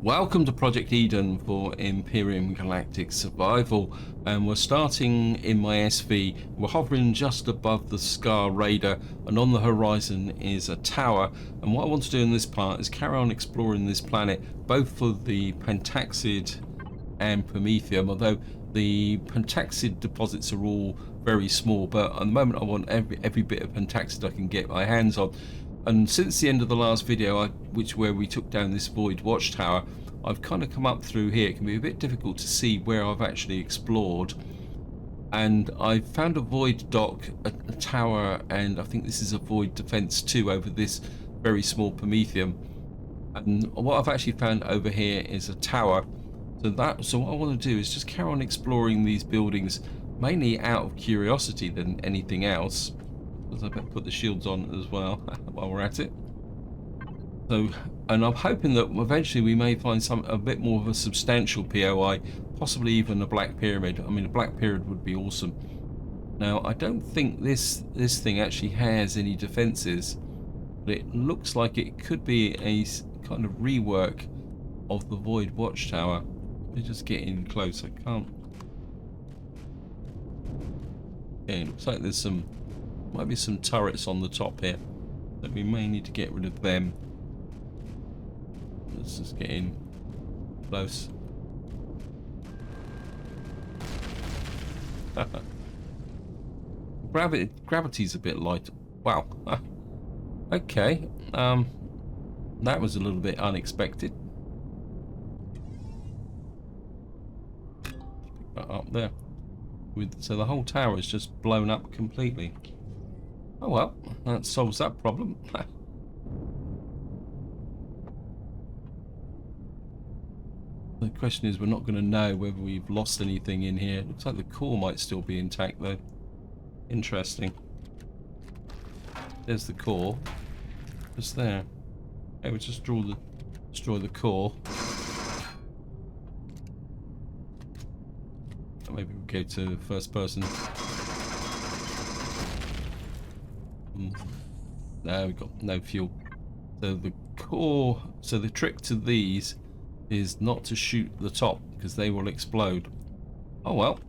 Welcome to Project Eden for Empyrion Galactic Survival, and we're starting in my SV. We're hovering just above the Scar Raider, and on the horizon is a tower. And what I want to do in this part is carry on exploring this planet, both for the Pentaxid and Promethium, although the Pentaxid deposits are all very small, but at the moment I want every bit of Pentaxid I can get my hands on. And since the end of the last video, where we took down this void watchtower, I've kind of come up through here. It can be a bit difficult to see where I've actually explored. And I found a void dock, a tower, and I think this is a void defense too over this very small Promethium. And what I've actually found over here is a tower. So what I want to do is just carry on exploring these buildings, mainly out of curiosity than anything else. I better put the shields on as well while we're at it. So, and I'm hoping that eventually we may find a bit more of a substantial POI, possibly even a black pyramid. I mean, a black pyramid would be awesome. Now, I don't think this thing actually has any defenses, but it looks like it could be a kind of rework of the void watchtower. Let me just get in close. I can't. Okay, it looks like there's might be some turrets on the top here that we may need to get rid of them. Let's just get in close. Gravity's a bit light. Wow. Okay. That was a little bit unexpected. Pick that up there. So the whole tower is just blown up completely. Oh well, that solves that problem. The question is, we're not going to know whether we've lost anything in here. Looks like the core might still be intact though. Interesting. There's the core. Just there. Okay, we'll just destroy the core. Maybe we'll go to first person. No, we've got no fuel. So the core, so the trick to these is not to shoot the top because they will explode. Oh well,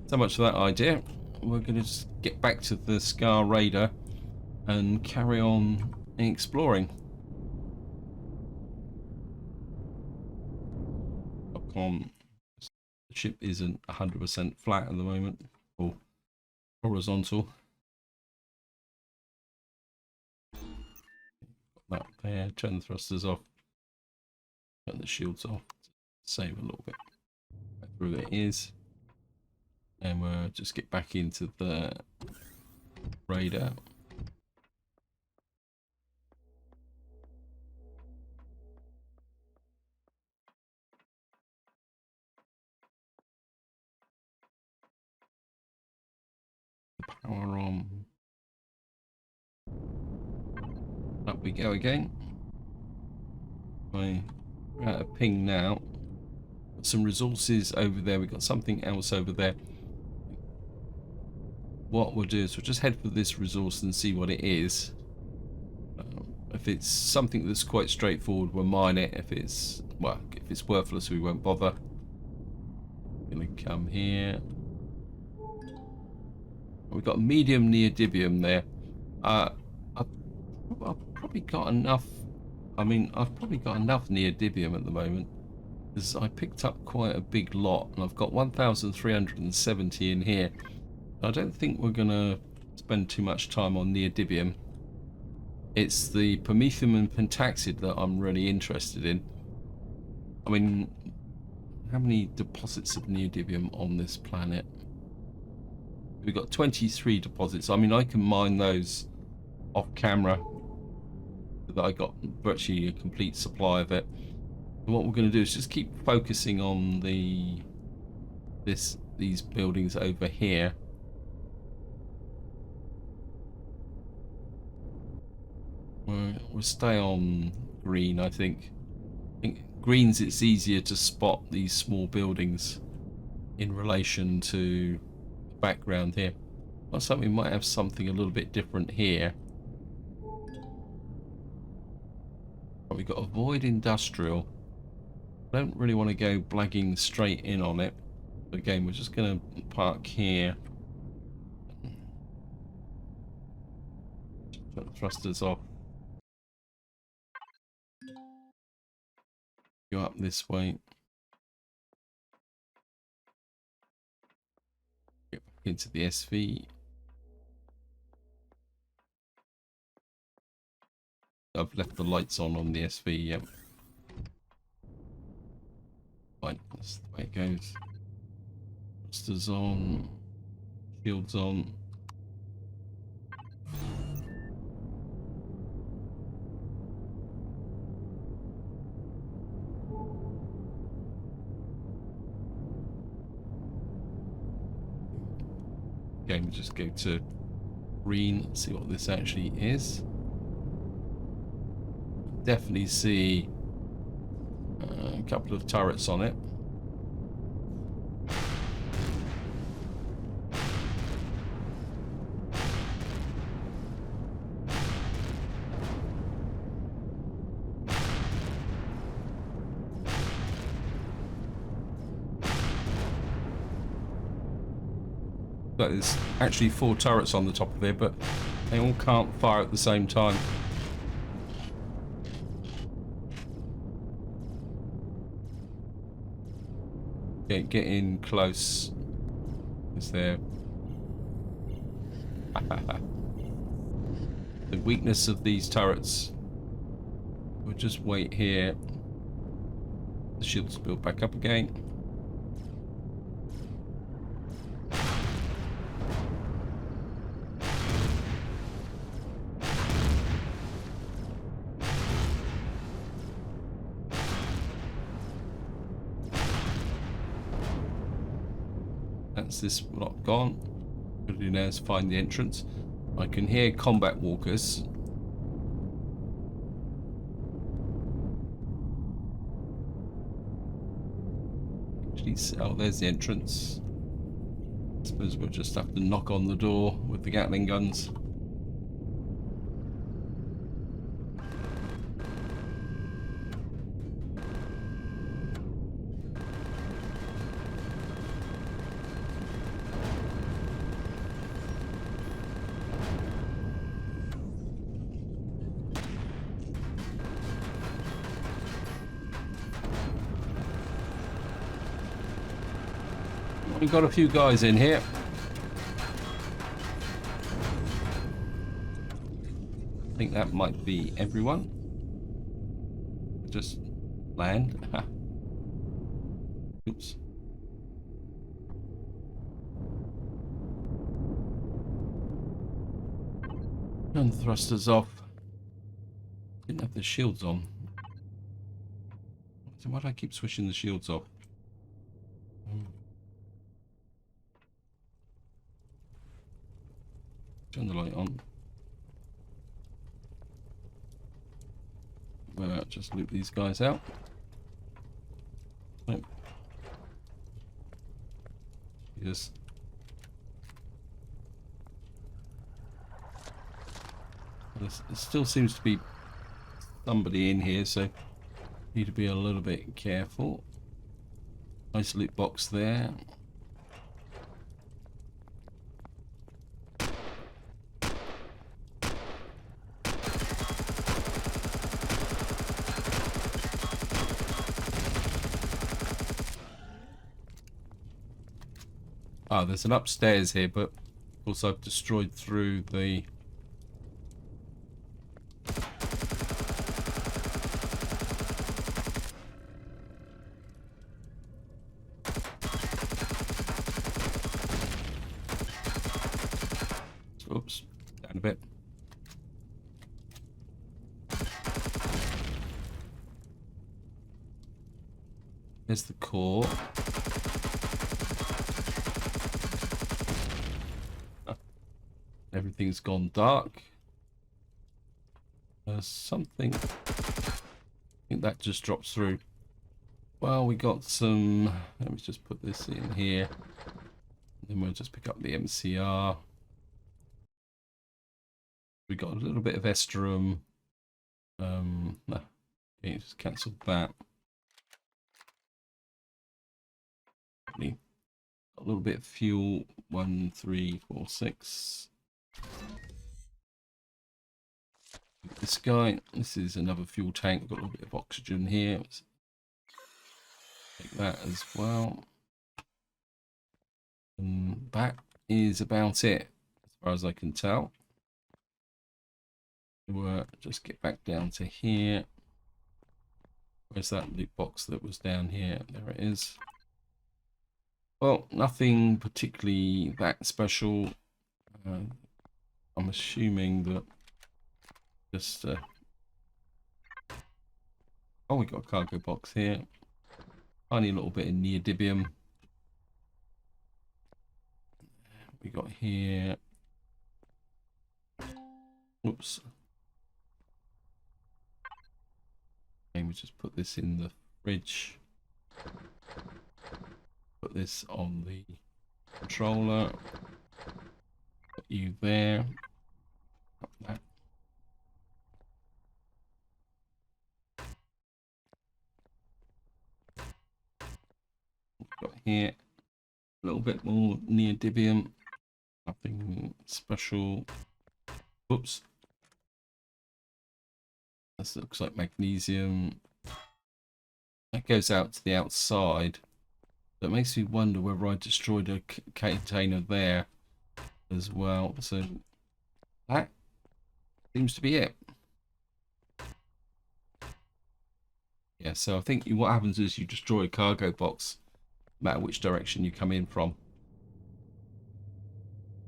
so much for that idea. We're going to just get back to the Scar Raider and carry on exploring. The ship isn't 100% flat at the moment, or horizontal. That there, turn the thrusters off, turn the shields off, save a little bit. Through it is, and we'll just get back into the radar. Power on. Up we go again. We're at a ping now. Got some resources over there. We've got something else over there. What we'll do is we'll just head for this resource and see what it is. If it's something that's quite straightforward, we'll mine it. If it's worthless, we won't bother. Gonna come here. We've got medium neodymium there. I've probably got enough. I mean, I've probably got enough neodymium at the moment because I picked up quite a big lot, and I've got 1,370 in here. I don't think we're gonna spend too much time on neodymium. It's the Promethium and Pentaxid that I'm really interested in. I mean, how many deposits of neodymium on this planet? We've got 23 deposits. I mean, I can mine those off camera. That I got virtually a complete supply of it. And what we're going to do is just keep focusing on these buildings over here. We'll stay on green, I think. Greens, it's easier to spot these small buildings in relation to background here. Looks like we might have something a little bit different here. But we've got a void industrial. I don't really want to go blagging straight in on it. Again, we're just going to park here. Put the thrusters off. Go up this way. Get back into the SV. I've left the lights on the SV, yep. Right, that's the way it goes. Thrusters on. Shields on. Okay, we'll just go to green, see what this actually is. Definitely see a couple of turrets on it. There's actually 4 turrets on the top of here, but they all can't fire at the same time. Okay, get in close. Is there... the weakness of these turrets. We'll just wait here. The shields build back up again. That's this lot gone. What I do now is find the entrance. I can hear combat walkers. Actually, oh, there's the entrance. I suppose we'll just have to knock on the door with the Gatling guns. We've got a few guys in here. I think that might be everyone. Just land. Oops. Turn the thrusters off. Didn't have the shields on. So why do I keep switching the shields off? Turn the light on. Just loot these guys out. Nope. Yes. There still seems to be somebody in here, so need to be a little bit careful. Nice loot box there. Oh, there's an upstairs here, but of course I've destroyed through the... Oops, down a bit. There's the core. Everything's gone dark. There's something. I think that just drops through. Well, we got some. Let me just put this in here. Then we'll just pick up the MCR. We got a little bit of Estrum. No, okay, just cancel that. A little bit of fuel. 1, 3, 4, 6. This guy. This is another fuel tank. We've got a little bit of oxygen here. Let's take that as well. And that is about it, as far as I can tell. We'll just get back down to here. Where's that loot box that was down here? There it is. Well, nothing particularly that special. I'm assuming that just... oh, we got a cargo box here. Tiny little bit of neodymium. We got here... Oops. Let me just put this in the fridge. Put this on the controller. Put you there. Put that. Got here a little bit more neodymium. Nothing special. Oops. This looks like magnesium. That goes out to the outside. That makes me wonder whether I destroyed a container there as well. So that seems to be it. Yeah, so I think what happens is you destroy a cargo box, no matter which direction you come in from.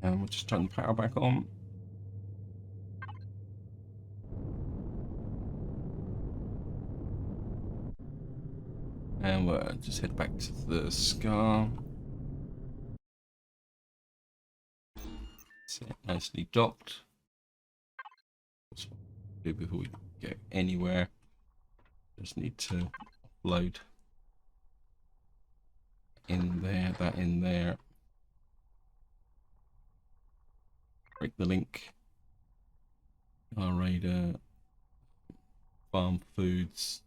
And we'll just turn the power back on. And we'll just head back to the Scar. So nicely docked. That's what we'll do before we go anywhere. Just need to upload in there, that in there. Break the link. Our radar. Farm foods.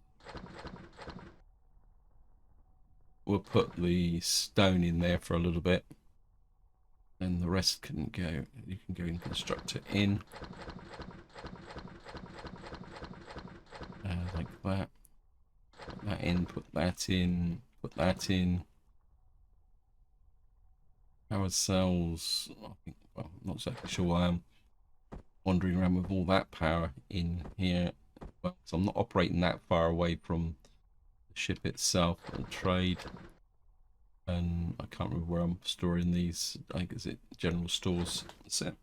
We'll put the stone in there for a little bit, and the rest can go. You can go and construct it in like that. Put that in. Put that in. Put that in. Power cells. I think. Well, I'm not exactly sure why I'm wandering around with all that power in here. Well, so I'm not operating that far away from ship itself. And trade, and I can't remember where I'm storing these. I think it's at general stores. That's it.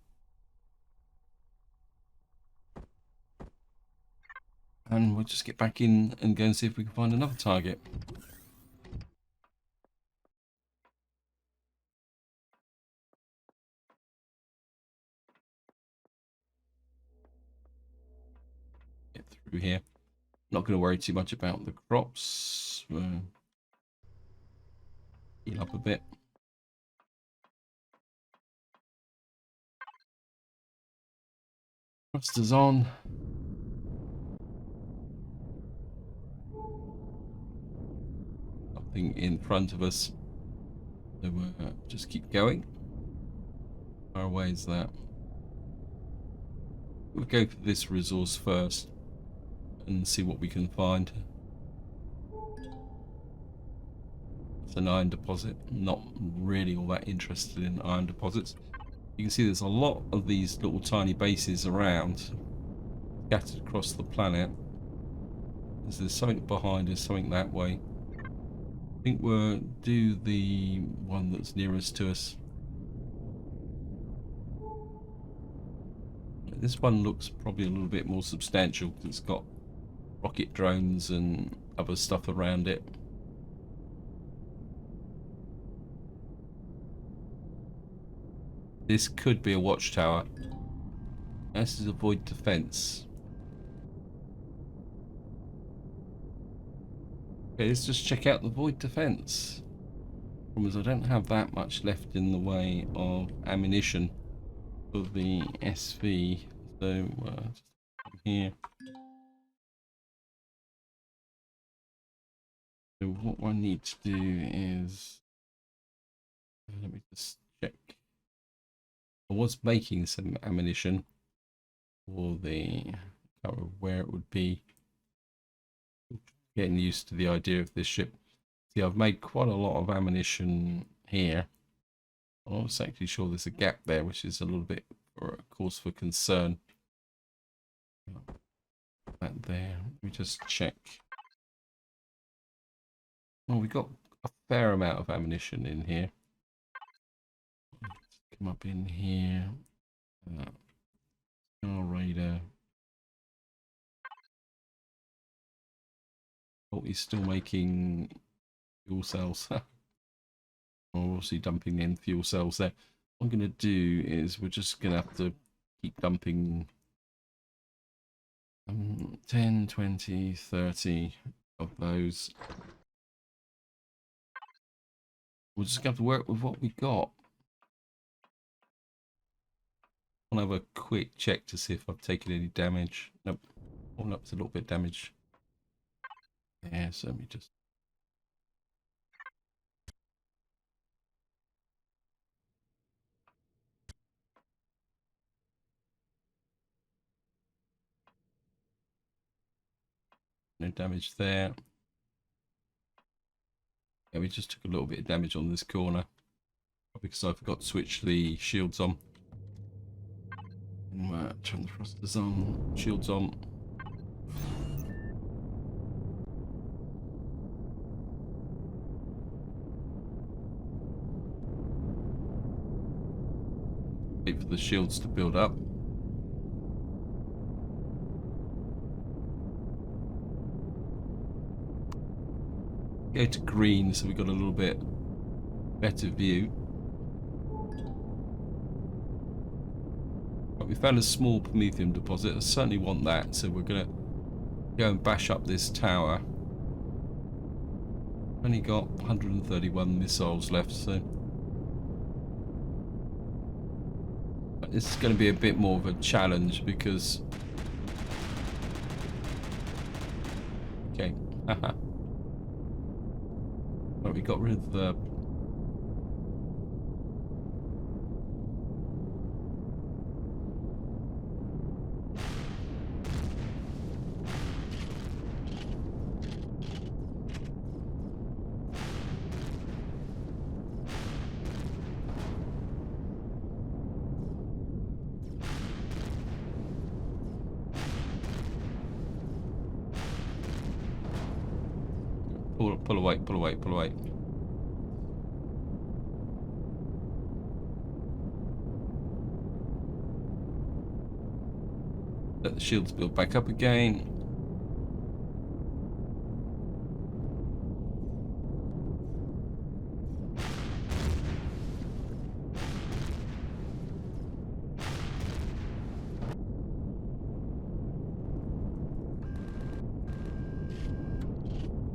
And we'll just get back in and go and see if we can find another target. Get through here. Not going to worry too much about the crops. Heal up a bit. Thrusters on. Something in front of us. So just keep going. How far away is that? We'll go for this resource first and see what we can find. It's an iron deposit. Not really all that interested in iron deposits. You can see there's a lot of these little tiny bases around, scattered across the planet. There's something behind us, something that way. I think we'll do the one that's nearest to us. This one looks probably a little bit more substantial because it's got rocket drones and other stuff around it. This could be a watchtower. This is a void defense. Okay, let's just check out the void defense. Problem is I don't have that much left in the way of ammunition for the SV. So just here. So what I need to do is Let me just check. I was making some ammunition for the, I can't remember where it would be. Getting used to the idea of this ship. See, I've made quite a lot of ammunition here. I'm not exactly sure there's a gap there, which is a little bit, or a cause for concern. That there. Let me just check. Well, we've got a fair amount of ammunition in here. Come up in here. Star Raider. Oh, he's still making fuel cells. We're obviously dumping in fuel cells there. What I'm going to do is we're just going to have to keep dumping 10, 20, 30 of those. We're just going to have to work with what we got. I'll have a quick check to see if I've taken any damage. Nope. Oh, no, it's a little bit damage. Yeah, so let me just... No damage there. Yeah, we just took a little bit of damage on this corner. Because I forgot to switch the shields on. Turn the thrusters on. Shields on. Wait for the shields to build up. Go to green so we got a little bit better view. But we found a small promethium deposit. I certainly want that, so we're gonna go and bash up this tower. Only got 131 missiles left, so but this is going to be a bit more of a challenge because okay, haha. Well, we got rid of the pull away, pull away, pull away. Let the shields build back up again.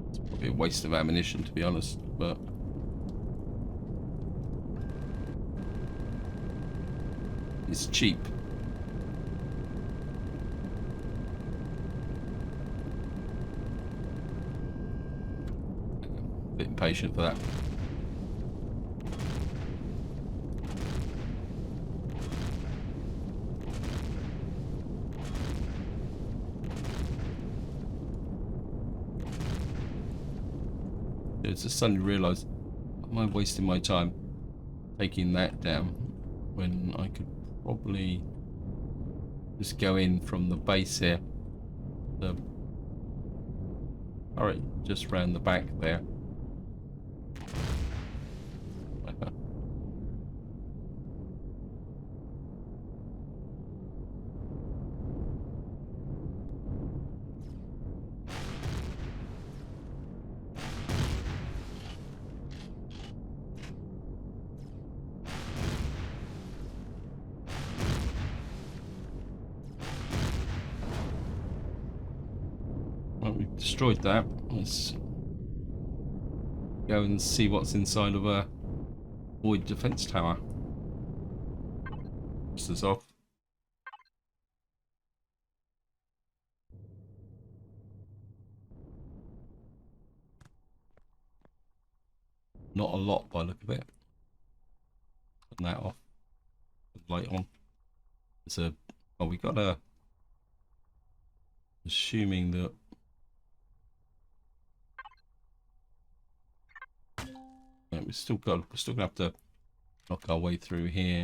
It's probably a waste of ammunition, to be honest, but it's cheap. A bit impatient for that. It's just suddenly realised, am I wasting my time taking that down when I could probably just go in from the base here. Alright, just round the back there. Well, we've destroyed that. Let's go and see what's inside of a void defense tower. This is off. Not a lot by the look of it. Turn that off. Light on. It's a. Oh, we got a. Assuming that. Yeah, we're still gonna have to knock our way through here.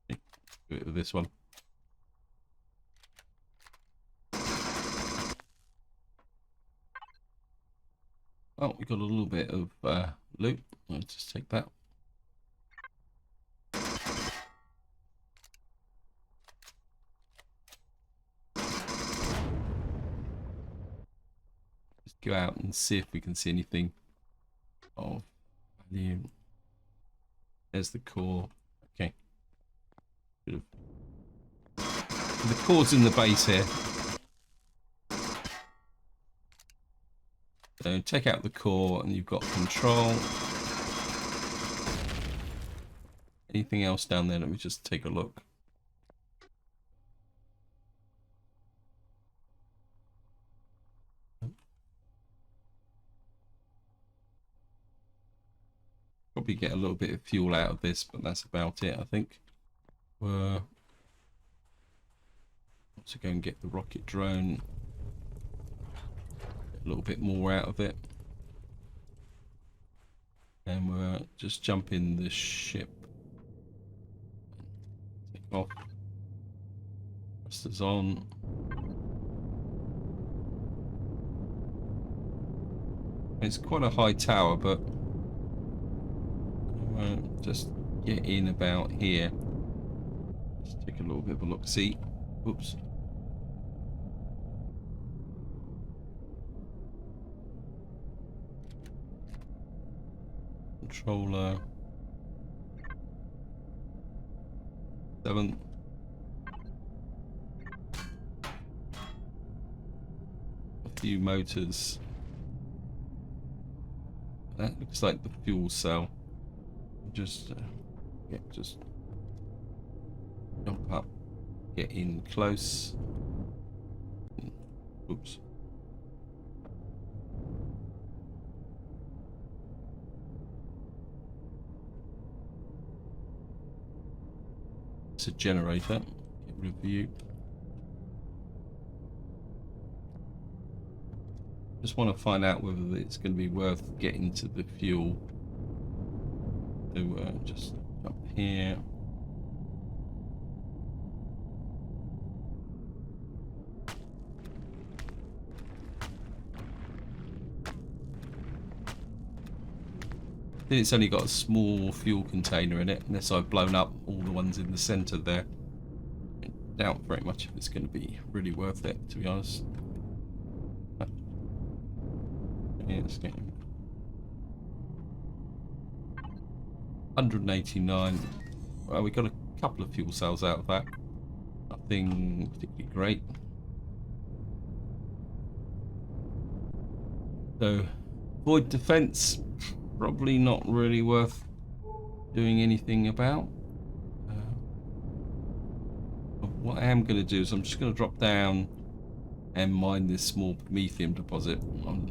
Do it with this one. Oh, we got a little bit of loot. I'll just take that. Just go out and see if we can see anything of value. There's the core. Okay. The core's in the base here. So take out the core and you've got control. Anything else down there? Let me just take a look. Probably get a little bit of fuel out of this, but that's about it, I think. Also go and get the rocket drone. Get a little bit more out of it. And we'll just jump in the ship. Take off. Thrusters on. It's quite a high tower, but just get in about here. Let's take a little bit of a look. See, oops. Controller 7. A few motors. That looks like the fuel cell. Just yeah, just jump up, get in close. Oops. It's a generator. Get rid of you. Just want to find out whether it's going to be worth getting to the fuel. So just up here. It's only got a small fuel container in it, unless I've blown up all the ones in the centre there. I doubt very much if it's going to be really worth it, to be honest. Yeah, it's getting 189. Well, we got a couple of fuel cells out of that. Nothing particularly great. So, void defense, probably not really worth doing anything about. What I am going to do is I'm just going to drop down and mine this small promethium deposit.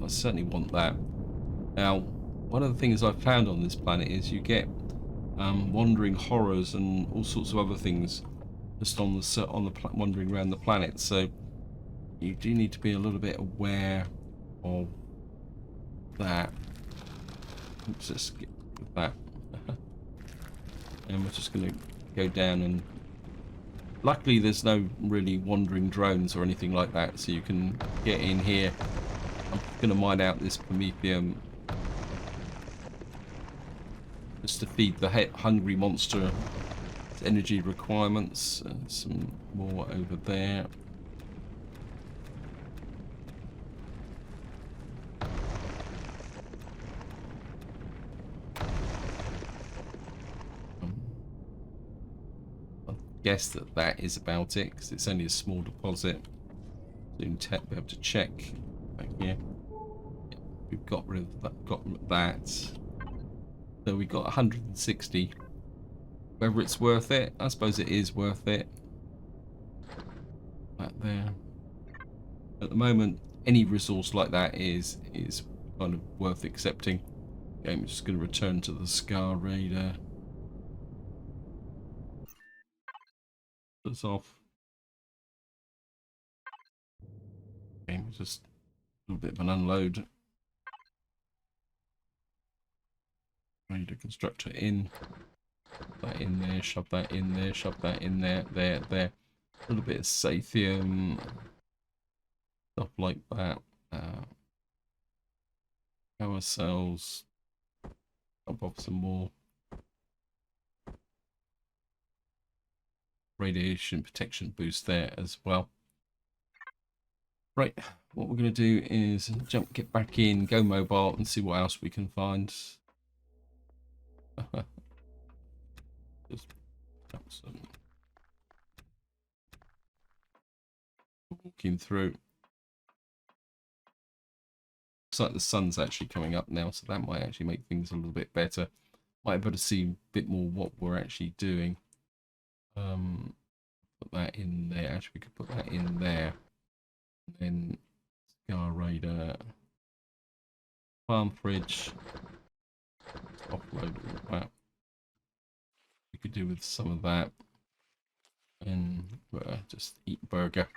I certainly want that. Now, one of the things I've found on this planet is you get wandering horrors and all sorts of other things just on the wandering around the planet. So you do need to be a little bit aware of that. Let's just skip that. And we're just going to go down and luckily there's no really wandering drones or anything like that, so you can get in here. I'm going to mine out this promethium just to feed the hungry monster energy requirements. Some more over there. I guess that is about it, because it's only a small deposit. Soon be able to check back here. Yep, we've got rid of that. So we got 160. Whether it's worth it, I suppose it is worth it. That there. At the moment, any resource like that is kind of worth accepting. Okay, I'm just going to return to the Scar Raider. That's off. Okay, just a little bit of an unload. Raider constructor in. That in there, shove that in there, shove that in there, there. A little bit of Sathium. Stuff like that. Power cells. Dump off some more. Radiation protection boost there as well. Right, what we're going to do is get back in, go mobile, and see what else we can find. Just some walking through. Looks like the sun's actually coming up now, so that might actually make things a little bit better. Might be able to see a bit more what we're actually doing. Put that in there. Actually, we could put that in there. And then Scar Raider, farm fridge, offload all that. We could do with some of that, and just eat burger.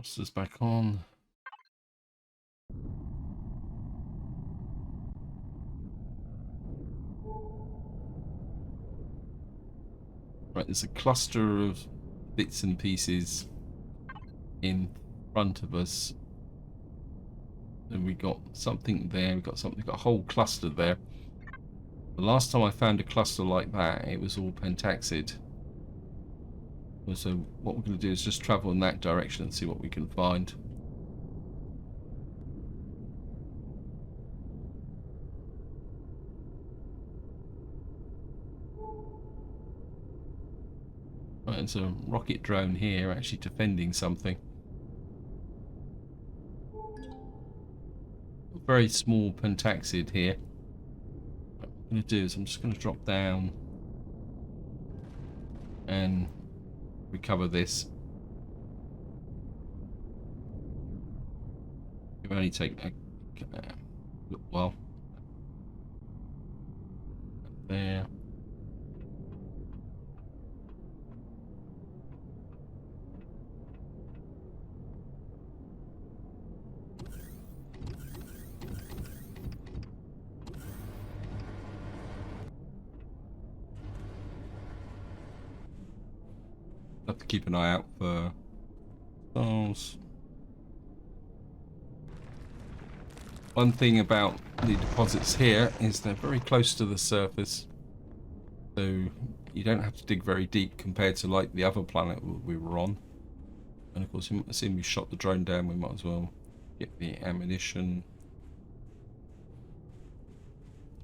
Thrusters back on. Right, there's a cluster of bits and pieces in front of us. And we got something there, we got a whole cluster there. The last time I found a cluster like that, it was all pentaxid. So what we're going to do is just travel in that direction and see what we can find. Right, there's a rocket drone here actually defending something. Very small pentaxid here. What I'm going to do is I'm just going to drop down and recover this. It will only take a little while. There. Have to keep an eye out for those. One thing about the deposits here is they're very close to the surface, so you don't have to dig very deep compared to like the other planet we were on. And of course, seeing we shot the drone down, we might as well get the ammunition.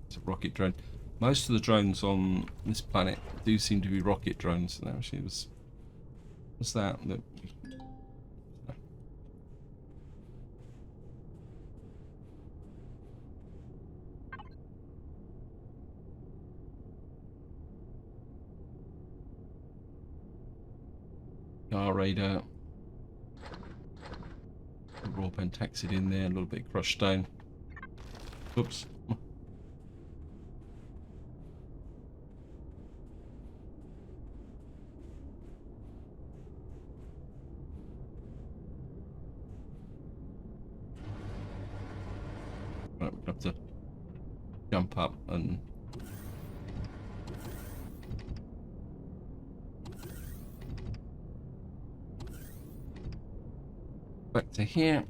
It's a rocket drone. Most of the drones on this planet do seem to be rocket drones. And actually, what's that? Scar Raider. Raw pentaxid in there, a little bit crushed stone. Oops. Right, we have to jump up and back to here.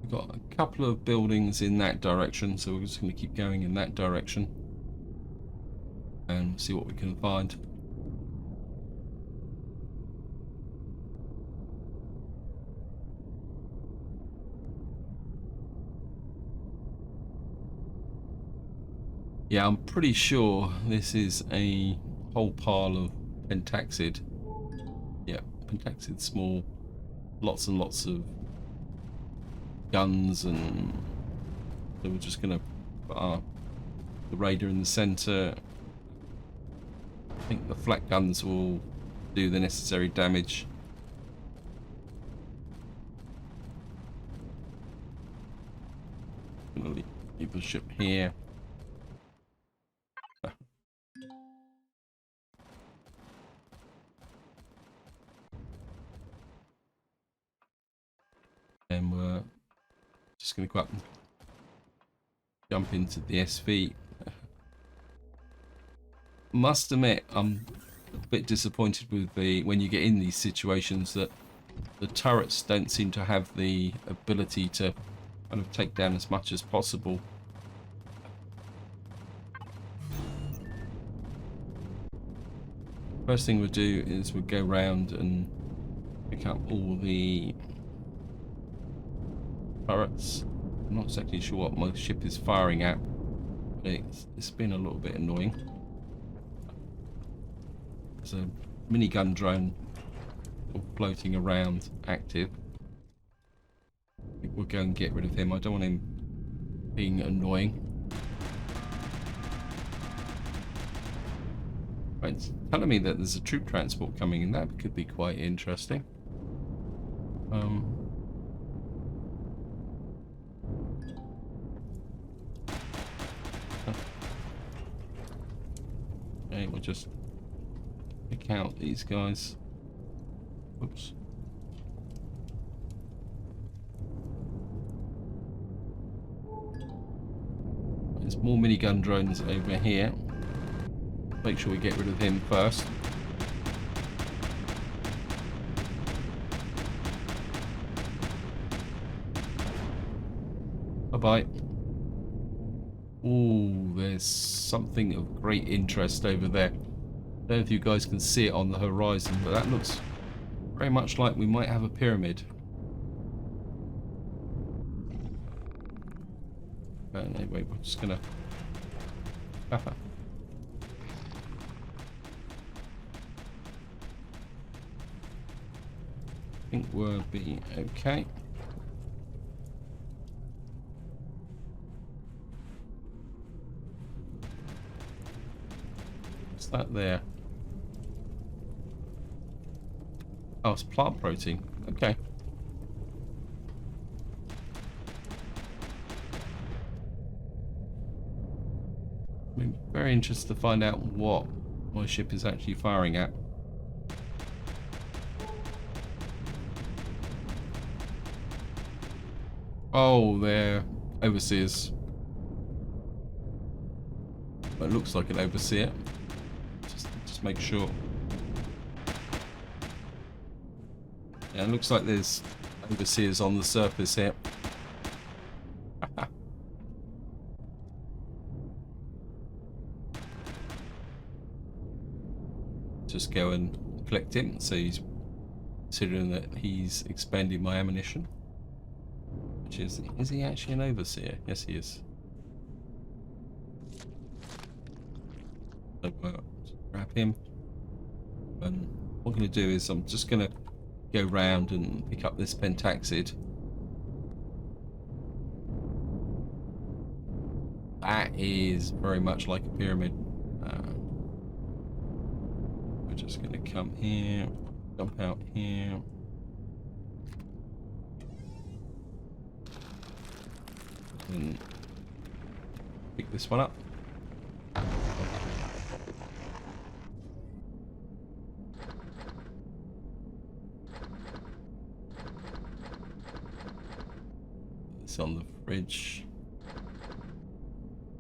We've got a couple of buildings in that direction, so we're just going to keep going in that direction and see what we can find. Yeah, I'm pretty sure this is a whole pile of pentaxid. Yeah, pentaxid small. Lots and lots of guns, and so we're just going to put our the raider in the centre. I think the flak guns will do the necessary damage. I'm going to leave the ship here. And we're just going to go up and jump into the SV. Must admit, I'm a bit disappointed with when you get in these situations that the turrets don't seem to have the ability to kind of take down as much as possible. First thing we'll do is we'll go around and pick up all the turrets. I'm not exactly sure what my ship is firing at, but it's been a little bit annoying. There's a minigun drone floating around active. I think we'll go and get rid of him. I don't want him being annoying. Right, it's telling me that there's a troop transport coming in. That could be quite interesting. Okay, we'll just pick out these guys. Oops. There's more minigun drones over here. Make sure we get rid of him first. Bye-bye. Ooh, there's something of great interest over there. I don't know if you guys can see it on the horizon, but that looks very much like we might have a pyramid. Anyway, we're just gonna... I think we'll be okay. What's that there? Oh, it's plant protein. Okay. I'm very interested to find out what my ship is actually firing at. Oh, they're overseers. Well, it looks like an overseer. Just make sure. Yeah, it looks like there's overseers on the surface here. Just go and collect him. So he's considering that he's expending my ammunition. Which is he actually an overseer? Yes, he is. So, grab him. And what I'm going to do is I'm just going to go round and pick up this pentaxid. That is very much like a pyramid. We're just going to come here, jump out here. And pick this one up. It's on the fridge.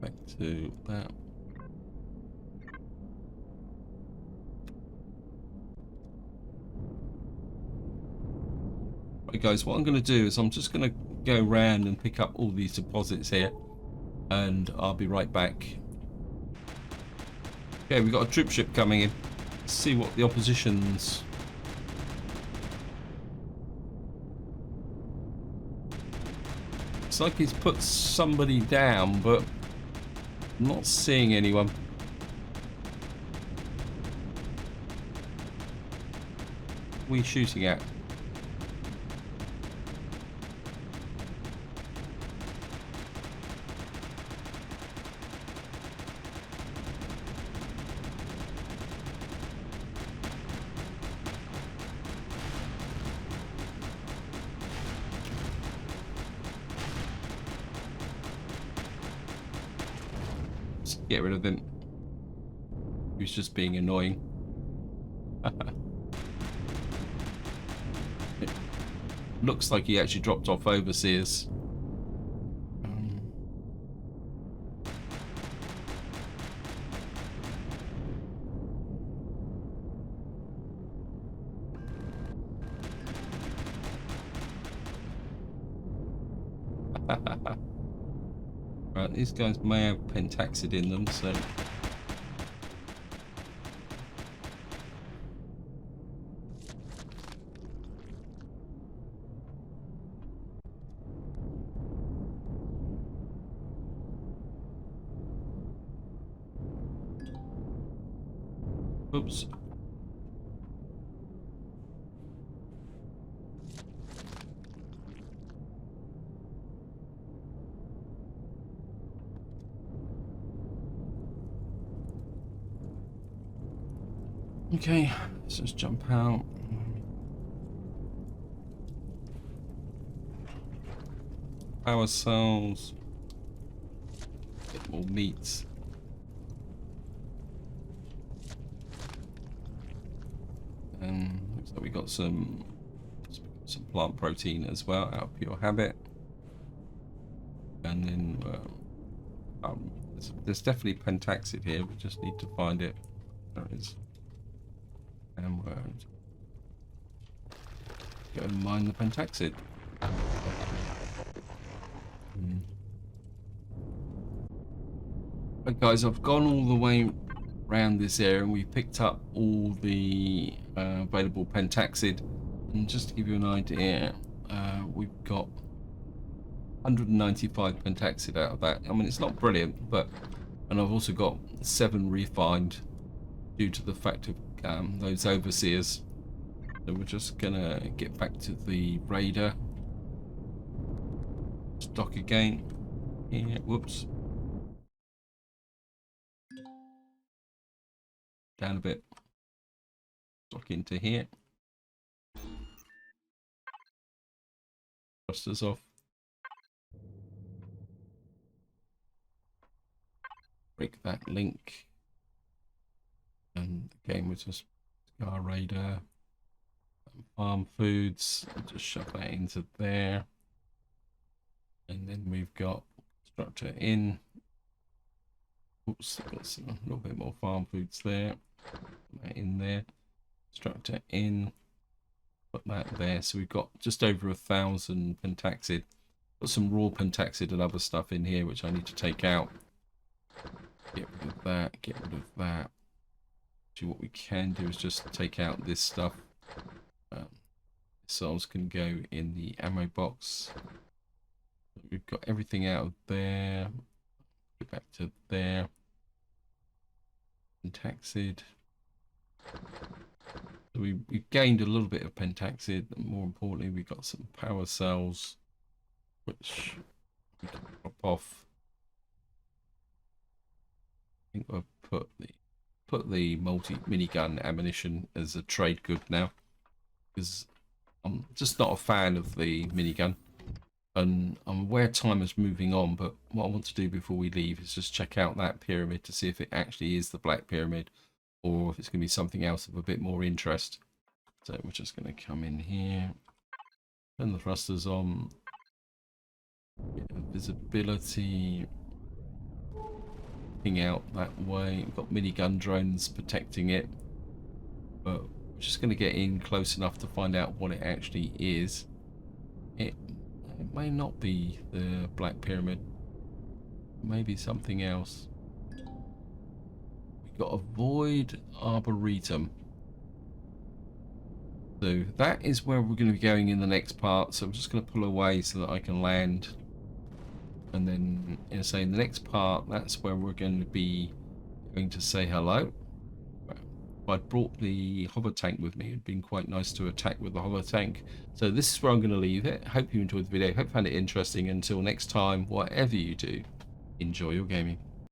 Back to that. Right guys, what I'm going to do is I'm just going to go around and pick up all these deposits here, and I'll be right back. Okay, we've got a troop ship coming in. Let's see what the opposition's... It's like he's put somebody down, but I'm not seeing anyone. What are we shooting at? Just get rid of him. He was just being annoying. It looks like he actually dropped off overseers. Right, these guys may have pentaxid in them, so oops. Okay, let's just jump out. Power cells. Get more meat. And looks like we got some plant protein as well out of pure habit. And then there's definitely pentaxid here. We just need to find it. There it is. And we're go and mine the pentaxid. Right, guys, I've gone all the way around this area and we picked up all the available pentaxid. And just to give you an idea, we've got 195 pentaxid out of that. I mean, it's not brilliant, but and I've also got 7 refined due to the fact of those overseers. So we're just gonna get back to the raider. Stock again. Here, whoops. Down a bit. Stock into here. Thrusters off. Break that link. And again, we're just Scar Raider, farm foods, just shove that into there. And then we've got structure in. Oops, got a little bit more farm foods there. Put that in there. Structure in. Put that there. So we've got just over 1,000 pentaxid. Got some raw pentaxid and other stuff in here which I need to take out. Get rid of that. Get rid of that. What we can do is just take out this stuff. Missiles can go in the ammo box. We've got everything out of there. Go back to there. Pentaxid. So we've gained a little bit of pentaxid. And more importantly, we've got some power cells, which we can drop off. I think I've put the minigun ammunition as a trade good now, because I'm just not a fan of the minigun, and I'm aware time is moving on, but what I want to do before we leave is just check out that pyramid to see if it actually is the Black Pyramid or if it's going to be something else of a bit more interest. So we're just going to come in here, turn the thrusters on, bit of visibility, out that way. We've got minigun drones protecting it, but we're just going to get in close enough to find out what it actually is. It may not be the Black Pyramid, maybe something else. We've got a Void Arboretum, so that is where we're going to be going in the next part. So I'm just going to pull away so that I can land. And then, in the next part, that's where we're going to say hello. I brought the hover tank with me. It'd been quite nice to attack with the hover tank. So this is where I'm going to leave it. Hope you enjoyed the video. Hope you found it interesting. Until next time, whatever you do, enjoy your gaming.